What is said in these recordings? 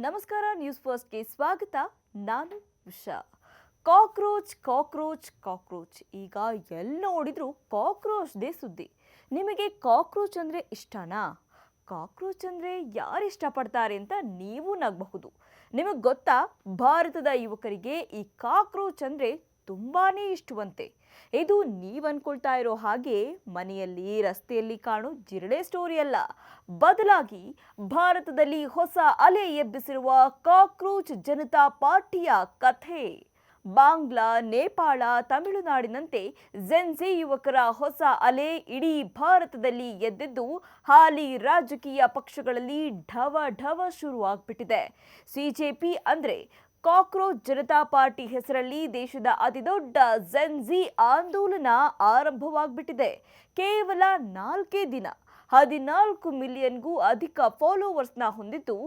ನಮಸ್ಕಾರ ನ್ಯೂಸ್ ಫಸ್ಟ್ಗೆ ಸ್ವಾಗತ. ನಾನು ಉಷಾ. ಕಾಕ್ರೋಚ್ ಕಾಕ್ರೋಚ್ ಕಾಕ್ರೋಚ್ ಈಗ ಎಲ್ಲಿ ನೋಡಿದ್ರು ಕಾಕ್ರೋಚ್ದೇ ಸುದ್ದಿ. ನಿಮಗೆ ಕಾಕ್ರೋಚ್ ಅಂದರೆ ಇಷ್ಟನಾ? ಕಾಕ್ರೋಚ್ ಅಂದರೆ ಯಾರು ಇಷ್ಟಪಡ್ತಾರೆ ಅಂತ ನೀವು ನಗಬಹುದು. ನಿಮಗೆ ಗೊತ್ತಾ, ಭಾರತದ ಯುವಕರಿಗೆ ಈ ಕಾಕ್ರೋಚ್ ಅಂದರೆ ತುಂಬಾನೇ ಇಷ್ಟವಂತೆ. ಇದು ನೀವು ಅನ್ಕೊಳ್ತಾ ಇರೋ ಹಾಗೆ ಮನೆಯಲ್ಲಿ ರಸ್ತೆಯಲ್ಲಿ ಕಾಣೋ ಜಿರಳೆ ಸ್ಟೋರಿ ಅಲ್ಲ. ಬದಲಾಗಿ ಭಾರತದಲ್ಲಿ ಹೊಸ ಅಲೆ ಎಬ್ಬಿಸಿರುವ ಕಾಕ್ರೋಚ್ ಜನತಾ ಪಾರ್ಟಿಯ ಕಥೆ. ಬಾಂಗ್ಲಾ, ನೇಪಾಳ, ತಮಿಳುನಾಡಿನಂತೆ ಜೆನ್ಜಿ ಯುವಕರ ಹೊಸ ಅಲೆ ಇಡೀ ಭಾರತದಲ್ಲಿ ಎದ್ದಿದ್ದು ಹಾಲಿ ರಾಜಕೀಯ ಪಕ್ಷಗಳಲ್ಲಿ ಢವ ಢವ ಶುರುವಾಗ್ಬಿಟ್ಟಿದೆ. ಸಿಜೆಪಿ ಅಂದ್ರೆ ಕಾಕ್ರೋಚ್ ಜನತಾ ಪಾರ್ಟಿ ಹೆಸರಲ್ಲಿ ದೇಶದ ಅತಿದೊಡ್ಡ ಜೆನ್ಜಿ ಆಂದೋಲನ ಆರಂಭವಾಗ್ಬಿಟ್ಟಿದೆ. ಕೇವಲ 4 ದಿನ 14 ಮಿಲಿಯನ್ಗೂ ಅಧಿಕ ಫಾಲೋವರ್ಸ್ನ ಹೊಂದಿದ್ದು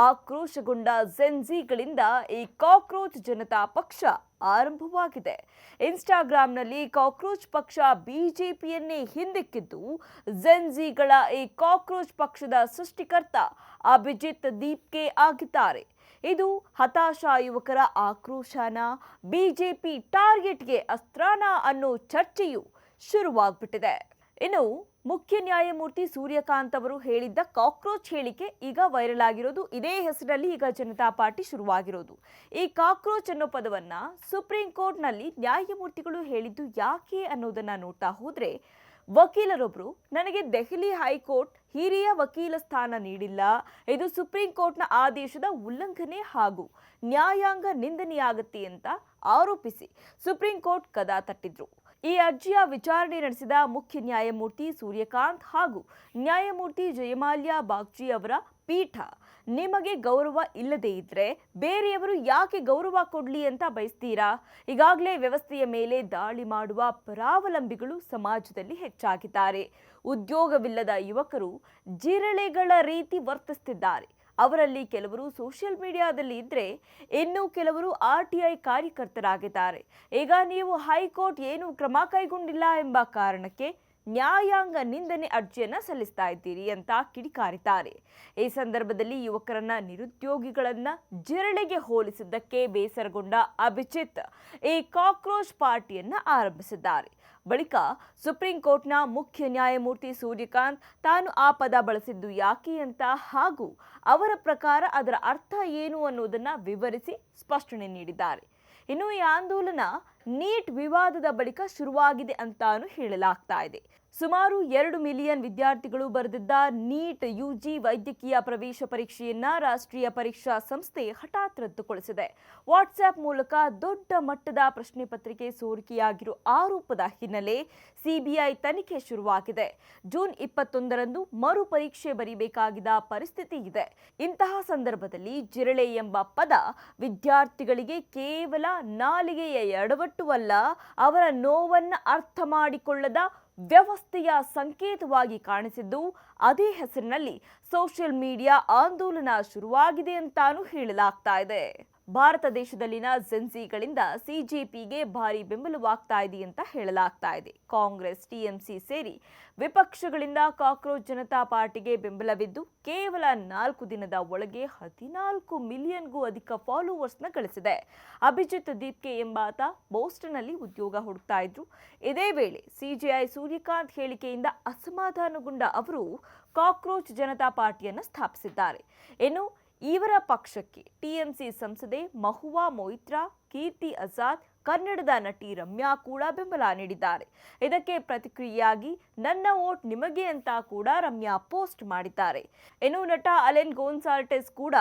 ಆಕ್ರೋಶಗೊಂಡ ಜೆನ್ಜಿಗಳಿಂದ ಈ ಕಾಕ್ರೋಚ್ ಜನತಾ ಪಕ್ಷ ಆರಂಭವಾಗಿದೆ. ಇನ್ಸ್ಟಾಗ್ರಾಂನಲ್ಲಿ ಕಾಕ್ರೋಚ್ ಪಕ್ಷ ಬಿಜೆಪಿಯನ್ನೇ ಹಿಂದಿಕ್ಕಿದ್ದು, ಜೆನ್ಜಿಗಳ ಈ ಕಾಕ್ರೋಚ್ ಪಕ್ಷದ ಸೃಷ್ಟಿಕರ್ತ ಅಭಿಜಿತ್ ದೀಪ್ಕೆ ಆಗಿದ್ದಾರೆ. ಇದು ಹತಾಶ ಯುವಕರ ಆಕ್ರೋಶನ, ಬಿಜೆಪಿ ಟಾರ್ಗೆಟ್ಗೆ ಅಸ್ತ್ರಾನ ಅನ್ನೋ ಚರ್ಚೆಯು ಶುರುವಾಗ್ಬಿಟ್ಟಿದೆ. ಇನ್ನು ಮುಖ್ಯ ನ್ಯಾಯಮೂರ್ತಿ ಸೂರ್ಯಕಾಂತ್ ಅವರು ಹೇಳಿದ್ದ ಕಾಕ್ರೋಚ್ ಹೇಳಿಕೆ ಈಗ ವೈರಲ್ ಆಗಿರೋದು. ಇದೇ ಹೆಸರಲ್ಲಿ ಈಗ ಜನತಾ ಪಾರ್ಟಿ ಶುರುವಾಗಿರೋದು. ಈ ಕಾಕ್ರೋಚ್ ಅನ್ನೋ ಪದವನ್ನ ಸುಪ್ರೀಂ ಕೋರ್ಟ್ನಲ್ಲಿ ನ್ಯಾಯಮೂರ್ತಿಗಳು ಹೇಳಿದ್ದು ಯಾಕೆ ಅನ್ನೋದನ್ನ ನೋಡ್ತಾ ಹೋದ್ರೆ, ವಕೀಲರೊಬ್ರು ನನಗೆ ದೆಹಲಿ ಹೈಕೋರ್ಟ್ ಹಿರಿಯ ವಕೀಲ ಸ್ಥಾನ ನೀಡಿಲ್ಲ, ಇದು ಸುಪ್ರೀಂ ಕೋರ್ಟ್ನ ಆದೇಶದ ಉಲ್ಲಂಘನೆ ಹಾಗೂ ನ್ಯಾಯಾಂಗ ನಿಂದನೆಯಾಗತ್ತೆ ಅಂತ ಆರೋಪಿಸಿ ಸುಪ್ರೀಂ ಕೋರ್ಟ್ ಕದ ತಟ್ಟಿದ್ರು. ಈ ಅರ್ಜಿಯ ವಿಚಾರಣೆ ನಡೆಸಿದ ಮುಖ್ಯ ನ್ಯಾಯಮೂರ್ತಿ ಸೂರ್ಯಕಾಂತ್ ಹಾಗೂ ನ್ಯಾಯಮೂರ್ತಿ ಜಯಮಾಲ್ಯಾ ಬಾಗ್ಚಿ ಅವರ ಪೀಠ, ನಿಮಗೆ ಗೌರವ ಇಲ್ಲದೇ ಇದ್ರೆ ಬೇರೆಯವರು ಯಾಕೆ ಗೌರವ ಕೊಡ್ಲಿ ಅಂತ ಬಯಸ್ತೀರಾ? ಈಗಾಗಲೇ ವ್ಯವಸ್ಥೆಯ ಮೇಲೆ ದಾಳಿ ಮಾಡುವ ಪರಾವಲಂಬಿಗಳು ಸಮಾಜದಲ್ಲಿ ಹೆಚ್ಚಾಗಿದ್ದಾರೆ. ಉದ್ಯೋಗವಿಲ್ಲದ ಯುವಕರು ಜಿರಳೆಗಳ ರೀತಿ ವರ್ತಿಸುತ್ತಿದ್ದಾರೆ. ಅವರಲ್ಲಿ ಕೆಲವರು ಸೋಷಿಯಲ್ ಮೀಡಿಯಾದಲ್ಲಿ ಇದ್ರೆ, ಇನ್ನು ಕೆಲವರು RTI ಕಾರ್ಯಕರ್ತರಾಗಿದ್ದಾರೆ. ಈಗ ನೀವು ಹೈಕೋರ್ಟ್ ಏನು ಕ್ರಮ ಕೈಗೊಂಡಿಲ್ಲ ಎಂಬ ಕಾರಣಕ್ಕೆ ನ್ಯಾಯಾಂಗ ನಿಂದನೆ ಅರ್ಜಿಯನ್ನ ಸಲ್ಲಿಸ್ತಾ ಇದ್ದೀರಿ ಅಂತ ಕಿಡಿಕಾರಿದ್ದಾರೆ. ಈ ಸಂದರ್ಭದಲ್ಲಿ ಯುವಕರನ್ನ ನಿರುದ್ಯೋಗಿಗಳನ್ನ ಜಿರಳೆಗೆ ಹೋಲಿಸಿದ್ದಕ್ಕೆ ಬೇಸರಗೊಂಡ ಅಭಿಜಿತ್ ಈ ಕಾಕ್ರೋಚ್ ಪಾರ್ಟಿಯನ್ನ ಆರಂಭಿಸಿದ್ದಾರೆ. ಬಳಿಕ ಸುಪ್ರೀಂ ಕೋರ್ಟ್ನ ಮುಖ್ಯ ನ್ಯಾಯಮೂರ್ತಿ ಸೂರ್ಯಕಾಂತ್ ತಾನು ಆ ಪದ ಬಳಸಿದ್ದು ಯಾಕೆ ಅಂತ ಹಾಗೂ ಅವರ ಪ್ರಕಾರ ಅದರ ಅರ್ಥ ಏನು ಅನ್ನೋದನ್ನ ವಿವರಿಸಿ ಸ್ಪಷ್ಟನೆ ನೀಡಿದ್ದಾರೆ. ಇನ್ನು ಈ ಆಂದೋಲನ ನೀಟ್ ವಿವಾದದ ಬಳಿಕ ಶುರುವಾಗಿದೆ ಅಂತಾನು ಹೇಳಲಾಗ್ತಾ ಇದೆ. ಸುಮಾರು 2 ಮಿಲಿಯನ್ ವಿದ್ಯಾರ್ಥಿಗಳು ಬರೆದಿದ್ದ ನೀಟ್ UG ವೈದ್ಯಕೀಯ ಪ್ರವೇಶ ಪರೀಕ್ಷೆಯನ್ನ ರಾಷ್ಟ್ರೀಯ ಪರೀಕ್ಷಾ ಸಂಸ್ಥೆ ಹಠಾತ್ ರದ್ದುಗೊಳಿಸಿದೆ. ವಾಟ್ಸ್ಆಪ್ ಮೂಲಕ ದೊಡ್ಡ ಮಟ್ಟದ ಪ್ರಶ್ನೆ ಪತ್ರಿಕೆ ಸೋರಿಕೆಯಾಗಿರೋ ಆರೋಪದ ಹಿನ್ನೆಲೆ CBI ತನಿಖೆ ಶುರುವಾಗಿದೆ. ಜೂನ್ 21ರಂದು ಮರು ಪರೀಕ್ಷೆ ಬರೀಬೇಕಾಗಿದ್ದ ಪರಿಸ್ಥಿತಿ ಇದೆ. ಇಂತಹ ಸಂದರ್ಭದಲ್ಲಿ ಜಿರಳೆ ಎಂಬ ಪದ ವಿದ್ಯಾರ್ಥಿಗಳಿಗೆ ಕೇವಲ ನಾಲಿಗೆಯ ಎಡವಟ್ಟುವಲ್ಲ, ಅವರ ನೋವನ್ನ ಅರ್ಥ ಮಾಡಿಕೊಳ್ಳದ ವ್ಯವಸ್ಥೆಯ ಸಂಕೇತವಾಗಿ ಕಾಣಿಸಿದ್ದು, ಅದೇ ಹೆಸರಿನಲ್ಲಿ ಸೋಷಿಯಲ್ ಮೀಡಿಯಾ ಆಂದೋಲನ ಶುರುವಾಗಿದೆ ಅಂತಾನು ಹೇಳಲಾಗ್ತಾ ಇದೆ. ಭಾರತ ದೇಶದಲ್ಲಿನ ಜೆನ್ಜಿಗಳಿಂದ ಸಿಜೆಪಿಗೆ ಭಾರಿ ಬೆಂಬಲವಾಗ್ತಾ ಇದೆ ಅಂತ ಹೇಳಲಾಗ್ತಾ ಇದೆ. ಕಾಂಗ್ರೆಸ್, TMC ಸೇರಿ ವಿಪಕ್ಷಗಳಿಂದ ಕಾಕ್ರೋಚ್ ಜನತಾ ಪಾರ್ಟಿಗೆ ಬೆಂಬಲವಿದ್ದು ಕೇವಲ 4 ದಿನದ ಒಳಗೆ 14 ಮಿಲಿಯನ್ಗೂ ಅಧಿಕ ಫಾಲೋವರ್ಸ್ನ ಗಳಿಸಿದೆ. ಅಭಿಜಿತ್ ದೀಪ್ಕೆ ಎಂಬಾತ ಬೋಸ್ಟನ್ನಲ್ಲಿ ಉದ್ಯೋಗ ಹುಡುಕ್ತಾ ಇದ್ರು. ಇದೇ ವೇಳೆ CJI ಸೂರ್ಯಕಾಂತ್ ಹೇಳಿಕೆಯಿಂದ ಅಸಮಾಧಾನಗೊಂಡ ಅವರು ಕಾಕ್ರೋಚ್ ಜನತಾ ಪಾರ್ಟಿಯನ್ನು ಸ್ಥಾಪಿಸಿದ್ದಾರೆ. ಇನ್ನು ಇವರ ಪಕ್ಷಕ್ಕೆ TMC ಸಂಸದೆ ಮಹುವಾ ಮೊಯಿತ್ರಾ, ಕೀರ್ತಿ ಆಜಾದ್, ಕನ್ನಡದ ನಟಿ ರಮ್ಯಾ ಕೂಡ ಬೆಂಬಲ ನೀಡಿದ್ದಾರೆ. ಇದಕ್ಕೆ ಪ್ರತಿಕ್ರಿಯೆಯಾಗಿ ನನ್ನ ವೋಟ್ ನಿಮಗೆ ಅಂತ ಕೂಡ ರಮ್ಯಾ ಪೋಸ್ಟ್ ಮಾಡಿದ್ದಾರೆ. ಇನ್ನು ನಟ ಅಲೆನ್ ಗೋನ್ಸಾಲ್ಟೆಸ್ ಕೂಡ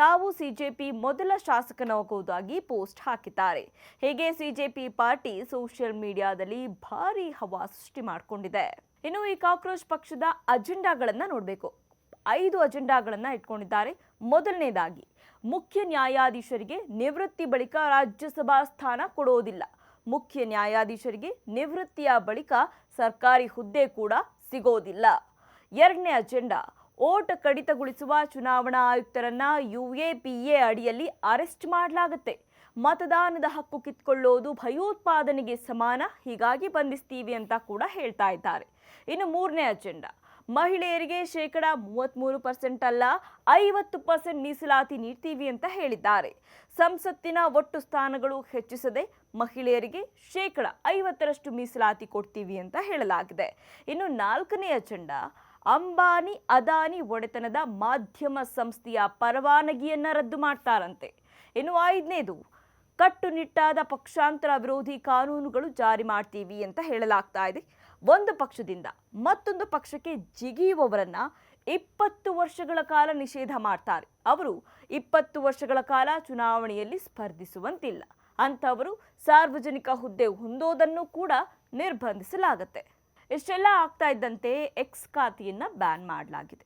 ತಾವು ಸಿಜೆಪಿ ಮೊದಲ ಶಾಸಕನಾಗುವುದಾಗಿ ಪೋಸ್ಟ್ ಹಾಕಿದ್ದಾರೆ. ಹೀಗೆ ಸಿಜೆಪಿ ಪಾರ್ಟಿ ಸೋಷಿಯಲ್ ಮೀಡಿಯಾದಲ್ಲಿ ಭಾರಿ ಹವಾ ಸೃಷ್ಟಿ ಮಾಡಿಕೊಂಡಿದೆ. ಇನ್ನು ಈ ಕಾಕ್ರೋಚ್ ಪಕ್ಷದ ಅಜೆಂಡಾಗಳನ್ನ ನೋಡಬೇಕು. 5 ಅಜೆಂಡಾಗಳನ್ನು ಇಟ್ಕೊಂಡಿದ್ದಾರೆ. ಮೊದಲನೇದಾಗಿ, ಮುಖ್ಯ ನ್ಯಾಯಾಧೀಶರಿಗೆ ನಿವೃತ್ತಿ ಬಳಿಕ ರಾಜ್ಯಸಭಾ ಸ್ಥಾನ ಕೊಡೋದಿಲ್ಲ. ಮುಖ್ಯ ನ್ಯಾಯಾಧೀಶರಿಗೆ ನಿವೃತ್ತಿಯ ಬಳಿಕ ಸರ್ಕಾರಿ ಹುದ್ದೆ ಕೂಡ ಸಿಗೋದಿಲ್ಲ. 2ನೇ ಅಜೆಂಡಾ, ಓಟ್ ಕಡಿತಗೊಳಿಸುವ ಚುನಾವಣಾ ಆಯುಕ್ತರನ್ನ UAPA ಅಡಿಯಲ್ಲಿ ಅರೆಸ್ಟ್ ಮಾಡಲಾಗುತ್ತೆ. ಮತದಾನದ ಹಕ್ಕು ಕಿತ್ಕೊಳ್ಳೋದು ಭಯೋತ್ಪಾದನೆಗೆ ಸಮಾನ, ಹೀಗಾಗಿ ಬಂಧಿಸ್ತೀವಿ ಅಂತ ಕೂಡ ಹೇಳ್ತಾ ಇದ್ದಾರೆ. ಇನ್ನು 3ನೇ ಅಜೆಂಡಾ, ಮಹಿಳೆಯರಿಗೆ 33% ಅಲ್ಲ 50% ಮೀಸಲಾತಿ ನೀಡ್ತೀವಿ ಅಂತ ಹೇಳಿದ್ದಾರೆ. ಸಂಸತ್ತಿನ ಒಟ್ಟು ಸ್ಥಾನಗಳು ಹೆಚ್ಚಿಸದೆ ಮಹಿಳೆಯರಿಗೆ 50% ಮೀಸಲಾತಿ ಕೊಡ್ತೀವಿ ಅಂತ ಹೇಳಲಾಗಿದೆ. ಇನ್ನು 4ನೇ ಅಜೆಂಡಾ ಅಂಬಾನಿ ಅದಾನಿ ಒಡೆತನದ ಮಾಧ್ಯಮ ಸಂಸ್ಥೆಯ ಪರವಾನಗಿಯನ್ನ ರದ್ದು ಮಾಡ್ತಾರಂತೆ. ಇನ್ನು 5ನೇದು ಕಟ್ಟುನಿಟ್ಟಾದ ಪಕ್ಷಾಂತರ ವಿರೋಧಿ ಕಾನೂನುಗಳು ಜಾರಿ ಮಾಡ್ತೀವಿ ಅಂತ ಹೇಳಲಾಗ್ತಾ ಇದೆ. ಒಂದು ಪಕ್ಷದಿಂದ ಮತ್ತೊಂದು ಪಕ್ಷಕ್ಕೆ ಜಿಗಿಯುವವರನ್ನ 20 ವರ್ಷಗಳ ಕಾಲ ನಿಷೇಧ ಮಾಡ್ತಾರೆ. ಅವರು 20 ವರ್ಷಗಳ ಕಾಲ ಚುನಾವಣೆಯಲ್ಲಿ ಸ್ಪರ್ಧಿಸುವಂತಿಲ್ಲ. ಅಂಥವರು ಸಾರ್ವಜನಿಕ ಹುದ್ದೆ ಹೊಂದೋದನ್ನು ಕೂಡ ನಿರ್ಬಂಧಿಸಲಾಗುತ್ತೆ. ಇಷ್ಟೆಲ್ಲ ಆಗ್ತಾ ಇದ್ದಂತೆ ಎಕ್ಸ್ ಖಾತೆಯನ್ನ ಬ್ಯಾನ್ ಮಾಡಲಾಗಿದೆ.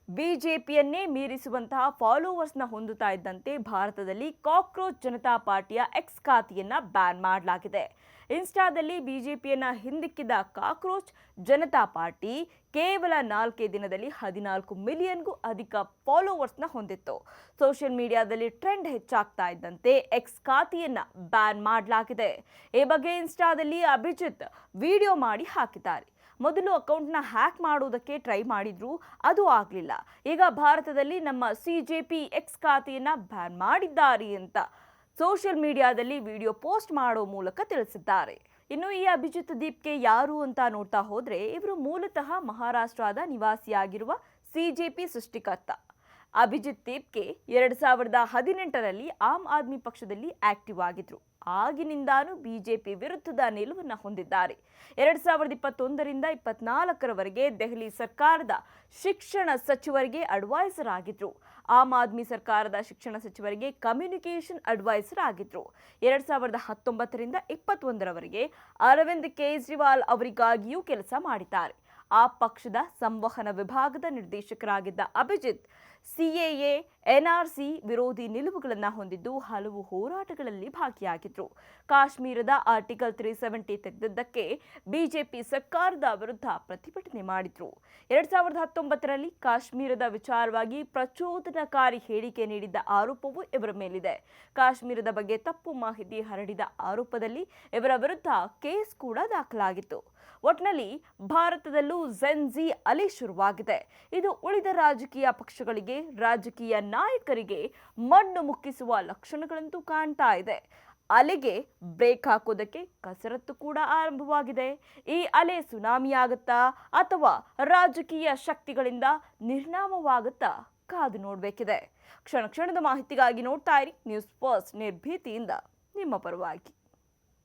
ಬಿಜೆಪಿಯನ್ನೇ ಮೀರಿಸುವಂತಹ ಫಾಲೋವರ್ಸ್ನ ಹೊಂದುತ್ತಾ ಇದ್ದಂತೆ ಭಾರತದಲ್ಲಿ ಕಾಕ್ರೋಚ್ ಜನತಾ ಪಾರ್ಟಿಯ ಎಕ್ಸ್ ಖಾತೆಯನ್ನ ಬ್ಯಾನ್ ಮಾಡಲಾಗಿದೆ. ಇನ್ಸ್ಟಾದಲ್ಲಿ ಬಿಜೆಪಿಯನ್ನ ಹಿಂದಿಕ್ಕಿದ ಕಾಕ್ರೋಚ್ ಜನತಾ ಪಾರ್ಟಿ ಕೇವಲ 4 ದಿನದಲ್ಲಿ 14 ಮಿಲಿಯನ್ಗೂ ಅಧಿಕ ಫಾಲೋವರ್ಸ್ನ ಹೊಂದಿತ್ತು. ಸೋಷಿಯಲ್ ಮೀಡಿಯಾದಲ್ಲಿ ಟ್ರೆಂಡ್ ಹೆಚ್ಚಾಗ್ತಾ ಇದ್ದಂತೆ ಎಕ್ಸ್ ಖಾತೆಯನ್ನ ಬ್ಯಾನ್ ಮಾಡಲಾಗಿದೆ. ಈ ಬಗ್ಗೆ ಇನ್ಸ್ಟಾದಲ್ಲಿ ಅಭಿಜಿತ್ ವಿಡಿಯೋ ಮಾಡಿ ಹಾಕಿದ್ದಾರೆ. ಮೊದಲು ಅಕೌಂಟ್ನ ಹ್ಯಾಕ್ ಮಾಡುವುದಕ್ಕೆ ಟ್ರೈ ಮಾಡಿದ್ರು, ಅದು ಆಗಲಿಲ್ಲ. ಈಗ ಭಾರತದಲ್ಲಿ ನಮ್ಮ ಸಿಜೆಪಿ ಎಕ್ಸ್ ಖಾತೆಯನ್ನ ಬ್ಯಾನ್ ಮಾಡಿದ್ದಾರೆ ಅಂತ ಸೋಷಿಯಲ್ ಮೀಡಿಯಾದಲ್ಲಿ ವಿಡಿಯೋ ಪೋಸ್ಟ್ ಮಾಡೋ ಮೂಲಕ ತಿಳಿಸಿದ್ದಾರೆ. ಇನ್ನು ಈ ಅಭಿಜಿತ್ ದೀಪ್ಗೆ ಯಾರು ಅಂತ ನೋಡ್ತಾ ಹೋದ್ರೆ, ಇವರು ಮೂಲತಃ ಮಹಾರಾಷ್ಟ್ರದ ನಿವಾಸಿಯಾಗಿರುವ ಸಿಜೆಪಿ ಸೃಷ್ಟಿಕರ್ತ. ಅಭಿಜಿತ್ ದೀಪ್ಗೆ 2018ರಲ್ಲಿ ಆಮ್ ಆದ್ಮಿ ಪಕ್ಷದಲ್ಲಿ ಆಕ್ಟಿವ್ ಆಗಿದ್ರು. ಆಗಿನಿಂದಾನು ಬಿಜೆಪಿ ವಿರುದ್ಧದ ನಿಲುವನ್ನು ಹೊಂದಿದ್ದಾರೆ. 2021ರಿಂದ 24ರವರೆಗೆ ದೆಹಲಿ ಸರ್ಕಾರದ ಶಿಕ್ಷಣ ಸಚಿವರಿಗೆ ಅಡ್ವೈಸರ್ ಆಗಿದ್ರು. ಆಮ್ ಆದ್ಮಿ ಸರ್ಕಾರದ ಶಿಕ್ಷಣ ಸಚಿವರಿಗೆ ಕಮ್ಯುನಿಕೇಷನ್ ಅಡ್ವೈಸರ್ ಆಗಿದ್ರು. 2019ರಿಂದ 21ರವರೆಗೆ ಅರವಿಂದ್ ಕೇಜ್ರಿವಾಲ್ ಅವರಿಗಾಗಿಯೂ ಕೆಲಸ ಮಾಡಿದ್ದಾರೆ. ಆ ಪಕ್ಷದ ಸಂವಹನ ವಿಭಾಗದ ನಿರ್ದೇಶಕರಾಗಿದ್ದ ಅಭಿಜಿತ್ ಸಿಎಎ ಎನ್ಆರ್ಸಿ ವಿರೋಧಿ ನಿಲುವುಗಳನ್ನು ಹೊಂದಿದ್ದು ಹಲವು ಹೋರಾಟಗಳಲ್ಲಿ ಭಾಗಿಯಾಗಿದ್ರು. ಕಾಶ್ಮೀರದ ಆರ್ಟಿಕಲ್ 370 ತೆಗೆದಿದ್ದಕ್ಕೆ ಬಿಜೆಪಿ ಸರ್ಕಾರದ ವಿರುದ್ಧ ಪ್ರತಿಭಟನೆ ಮಾಡಿದ್ರು. 2019ರಲ್ಲಿ ಕಾಶ್ಮೀರದ ವಿಚಾರವಾಗಿ ಪ್ರಚೋದನಕಾರಿ ಹೇಳಿಕೆ ನೀಡಿದ್ದ ಆರೋಪವೂ ಇವರ ಮೇಲಿದೆ. ಕಾಶ್ಮೀರದ ಬಗ್ಗೆ ತಪ್ಪು ಮಾಹಿತಿ ಹರಡಿದ ಆರೋಪದಲ್ಲಿ ಇವರ ವಿರುದ್ಧ ಕೇಸ್ ಕೂಡ ದಾಖಲಾಗಿತ್ತು. ಒಟ್ನಲ್ಲಿ ಭಾರತದಲ್ಲೂ ಝೆನ್ಜಿ ಅಲೆ ಶುರುವಾಗಿದೆ. ಇದು ಉಳಿದ ರಾಜಕೀಯ ಪಕ್ಷಗಳಿಗೆ, ರಾಜಕೀಯ ನಾಯಕರಿಗೆ ಮಣ್ಣು ಮುಕ್ಕಿಸುವ ಲಕ್ಷಣಗಳಂತೂ ಕಾಣ್ತಾ ಇದೆ. ಅಲೆಗೆ ಬ್ರೇಕ್ ಹಾಕೋದಕ್ಕೆ ಕಸರತ್ತು ಕೂಡ ಆರಂಭವಾಗಿದೆ. ಈ ಅಲೆ ಸುನಾಮಿ ಆಗುತ್ತಾ ಅಥವಾ ರಾಜಕೀಯ ಶಕ್ತಿಗಳಿಂದ ನಿರ್ನಾಮವಾಗುತ್ತಾ ಕಾದು ನೋಡಬೇಕಿದೆ. ಕ್ಷಣ ಕ್ಷಣದ ಮಾಹಿತಿಗಾಗಿ ನೋಡ್ತಾ ಇರಿ ನ್ಯೂಸ್ ಫಸ್ಟ್, ನಿರ್ಭೀತಿಯಿಂದ ನಿಮ್ಮ ಪರವಾಗಿ.